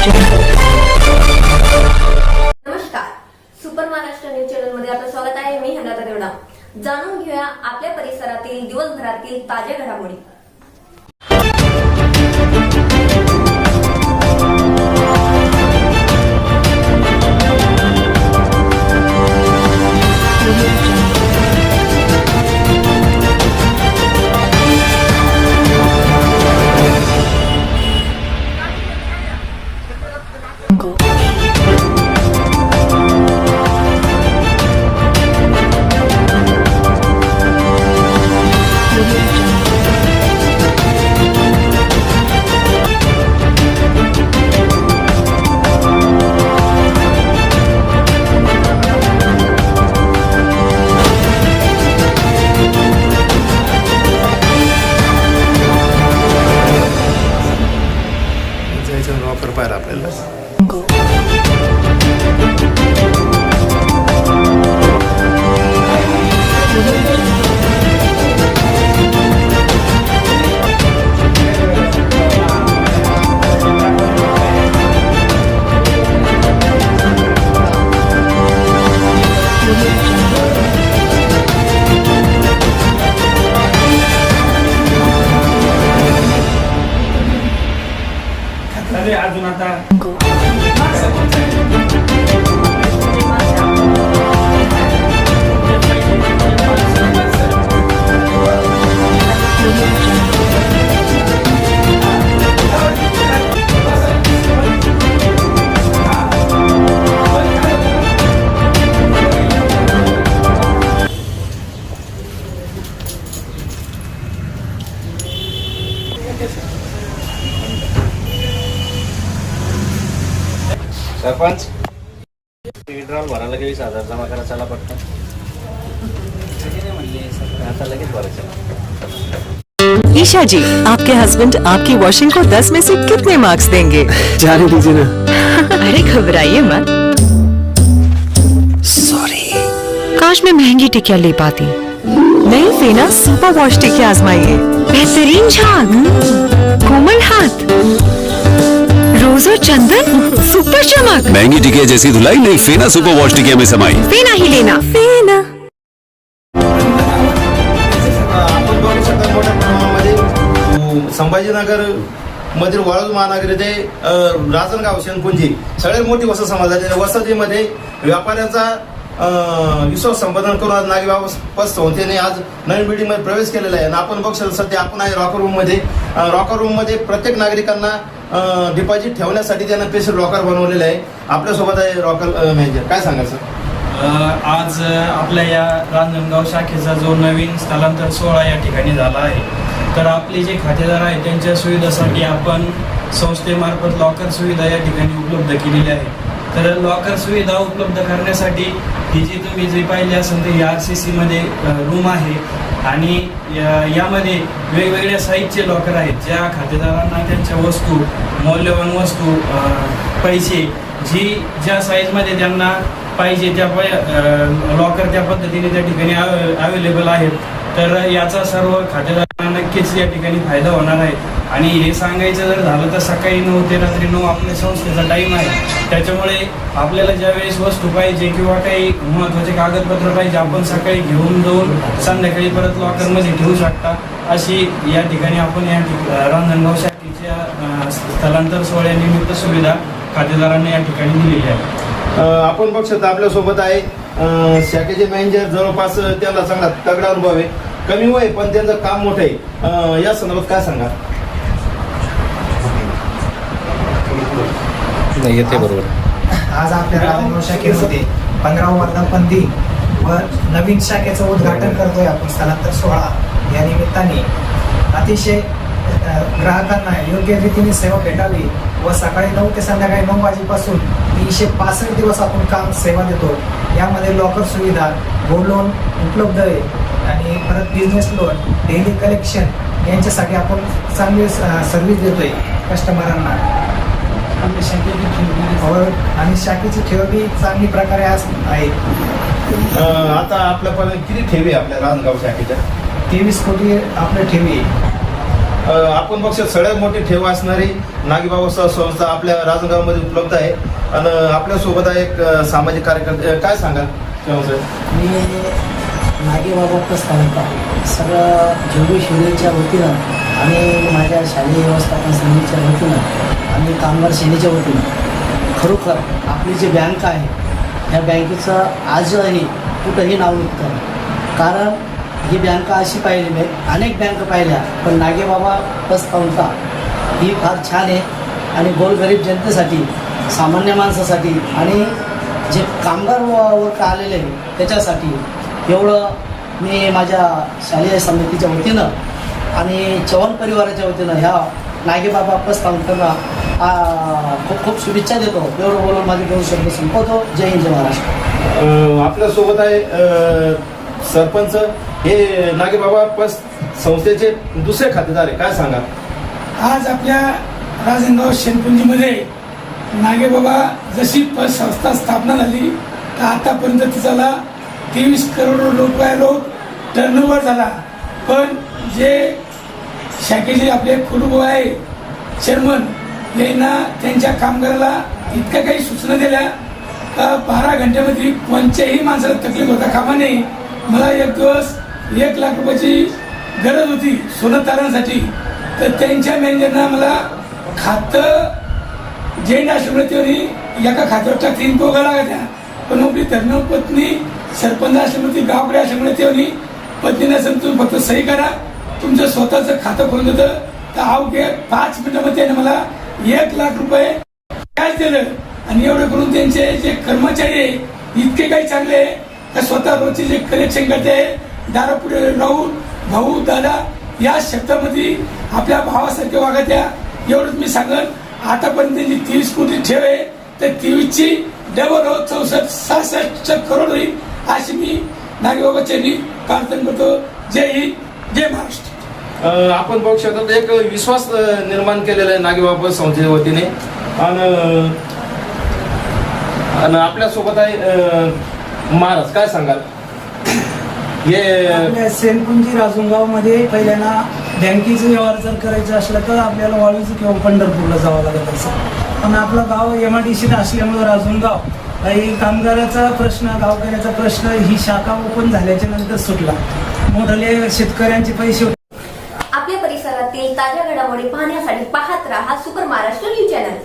नमस्कार, super Maharashtra news channel मध्ये आपलं स्वागत आहे. मी हनाता देवडा. जाणून घेऊया आपल्या परिसरातील दिवसभरातील ताज्या घडामोडी. वापर पाहिला आपल्याला. अजून आता सरपंच विड्रॉल भरायला काही 20,000 जमा करा. चला पटकन आता लगेच भरायचं. ईशा जी, आपके हस्बैंड आपकी वॉशिंग को 10 में से कितने मार्क्स देंगे? जाने दीजिए ना. अरे घबराइए मत. सॉरी. काश मैं महंगी टिकिया ले पाती. नई फेना सुपर वॉश टिकिया आजमाइए. बेहतरीन झाग, कोमल हाथ, रोज और चंदन, सुपर चमक. महंगी टिकिया जैसी धुलाई नहीं, फेना सुपर वॉश टिकिया में समाई. फेना ही लेना. फेना. आपण बघू शकता मोठ्या प्रमाणामध्ये संभाजीनगर मधील वाळूज महानगर येथे राजनगाव शेणपुंजी सगळ्यात मोठी वसत समाज आहे. वसतीमध्ये व्यापाऱ्यांचा विश्वास संपादन करून आज नागी व्यवस्थापन संस्थेने आज नवीन बिल्डिंग मध्ये प्रवेश केलेला आहे. आणि आपण बघू शकतो सध्या आपण आहे रॉकर रूम मध्ये प्रत्येक नागरिकांना डिपॉझिट ठेवण्यासाठी त्यांना स्पेशल लॉकर बनवलेलं आहे. आपल्यासोबत आहे रॉकर मॅनेजर. काय सांगाल सर? आज आपल्या या रांजणगाव शाखेचा जो नवीन स्थलांतर सोहळा या ठिकाणी झाला आहे, तर आपले जे खातेदार आहेत त्यांच्या सुविधेसाठी आपण संस्थेमार्फत लॉकर सुविधा या ठिकाणी उपलब्ध केलेली आहे. तर लॉकर सुविधा उपलब्ध करण्यासाठी ही जी तुम्ही जे पाहिली असेल तर RCC मध्ये रूम आहे आणि यामध्ये वेगवेगळ्या साईजचे लॉकर आहेत. ज्या खातेदारांना त्यांच्या वस्तू, मौल्यवान वस्तू, पैसे ज्या साईजमध्ये त्यांना पाहिजे त्या लॉकर त्या पद्धतीने त्या ठिकाणी अवेलेबल आहेत. तर याचा सर्व खातेदारांना नक्कीच या ठिकाणी फायदा होणार आहे. आणि हे सांगायचं जर झालं तर सकाळी 9 ते रात्री 9 आपल्या संस्थेचा टाईम आहे. त्याच्यामुळे आपल्याला ज्यावेळेस वस्तू पाहिजे किंवा काही महत्त्वाचे कागदपत्र पाहिजे आपण सकाळी घेऊन जाऊन संध्याकाळी परत लॉकरमध्ये ठेवू शकता. अशी या ठिकाणी आपण या रांजणगाव शाखेच्या स्थलांतर सोहळ्यानिमित्त सुविधा खातेदारांना या ठिकाणी दिलेली आहे. आपण बघू शकता आपल्यासोबत आहे शाखेचे मॅनेजर. जवळपास त्यांना चांगला तगडा अनुभव आहे. कमी वय पण त्यांचं काम मोठं आहे. या संदर्भात काय सांगा? नाही येते बरोबर. आज आपल्या रांजणगाव शाखेमध्ये 15वा वर्धापन दिन व नवीन शाखेचं उद्घाटन करतोय आपण स्थलांतर सोहळा. या निमित्ताने अतिशय ग्राहकांना योग्य रीतीने सेवा भेटावी व सकाळी 9 ते संध्याकाळी 9 वाजेपासून 365 दिवस आपण काम सेवा देतो. यामध्ये लॉकर सुविधा, गोल्ड लोन उपलब्ध आहे आणि परत बिझनेस लोन, डेली कलेक्शन यांच्यासाठी आपण चांगली सर्व्हिस देतोय कस्टमरांना. आणि शाखेची ठेव बी चांगली प्रकारे आहे. आता आपल्यापर्यंत किती ठेवी आपल्या रांजणगाव शाखेच्या? 23 कोटी आपल्या ठेवी. आपण बघतो सगळ्यात मोठी ठेव असणारी नागीबाबा संस्था आपल्या राजनगावमध्ये उपलब्ध आहे. आणि आपल्यासोबत आहे एक सामाजिक कार्यकर्ते. काय सांगाल मी नागेबाबा प्रस्तावता सगळं जेवढी शिवरेच्या वतीनं आणि माझ्या शालेय व्यवस्थापन समितीच्या वतीनं आणि कामगार सेनेच्या वतीनं खरोखर आपली जी बँक आहे ह्या बँकेचं आजही कुठंही नाव निघतं. कारण ही बँक अशी पाहिली मी अनेक बँक पाहिल्या, पण नागेबाबा प्रस्तावता ही फार छान आहे आणि गोरगरीब जनतेसाठी, सामान्य माणसासाठी आणि जे कामगार वर्ग आलेले आहे त्याच्यासाठी एवढं मी माझ्या शालेय समितीच्या वतीनं आणि चव्हाण परिवाराच्या वतीनं ह्या नागेबाबा प्रस्तावना खूप खूप शुभेच्छा देतो. एवढं बोलून माझे 2 शब्द संपवतो. जय हिंद, जय महाराष्ट्र. आपल्यासोबत आहे सरपंच. हे नागेबाबा संस्थेचे दुसरे खातेदार आहे. काय सांगा? आज आपल्या राजनगाव शेणपुंजीमध्ये नागेबाबा जशी संस्था स्थापना झाली तर आतापर्यंत तिचा 23 करोड रुपये टर्नओव्हर झाला. पण जे शाखेचे आपले कुलगुरू आहे चेअरमन यांना त्यांच्या कामगाराला इतक्या काही सूचना दिल्या का 12 घंट्यामध्ये कोणत्याही माणसाला तकलीफ होता कामा नये. मला एक दिवस 1 लाख रुपयाची गरज होती सोनं तारण्यासाठी, तर त्यांच्या मॅनेजरनं मला खातं जैन आश्रमती एका खात्यावर टाकून पोगा लागायच्या. पण आपली धर्मपत्नी सरपंच आश्रमती गावकडे आश्रमती पत्नीने सांगितलं तुम्ही फक्त सही करा, तुमचं स्वतःचं खातं खोलून देतं. तर अवघ्या 5 मिनिटामध्ये त्याने मला 1 लाख रुपये कॅश दिलं. आणि एवढं करून त्यांचे जे कर्मचारी आहे इतके काही चांगले आहे का स्वतः रोजचे जे कलेक्शन करते दारापुढे राहून भाऊ दादा या शब्दामध्ये आपल्या भावासारखे वागत्या. एवढंच मी सांगन. आतापर्यंत त्यांची 30 कोटी ठेव आहे तर 23ची डबल 64-66 करोड होईल अशी मी नागेबाबाच्या प्रार्थना करतो. जय हिंद, जय महाराष्ट्र. आपण बघू शकतो एक विश्वास निर्माण केलेला आहे नागेबाबा संस्थेच्या वतीने. आणि आपल्यासोबत आहे महाराज. काय सांगाल? आपल्या सेनपुंजी राजूंगावमध्ये पहिल्यांदा बँकेचं व्यवहार जर करायचं असलं तर आपल्याला वाळूज किंवा पंढरपूरला जावं लागत असं. पण आपलं गाव MIDCत असल्यामुळं राजूंगाव काही कामगाराचा प्रश्न, गावकऱ्याचा प्रश्न ही शाखा ओपन झाल्याच्या नंतर सुटला. मोठे शेतकऱ्यांचे पैसे आपल्या परिसरातील ताज्या घडामोडी पाहण्यासाठी पाहत राहा सुपर महाराष्ट्र न्यूज चॅनल.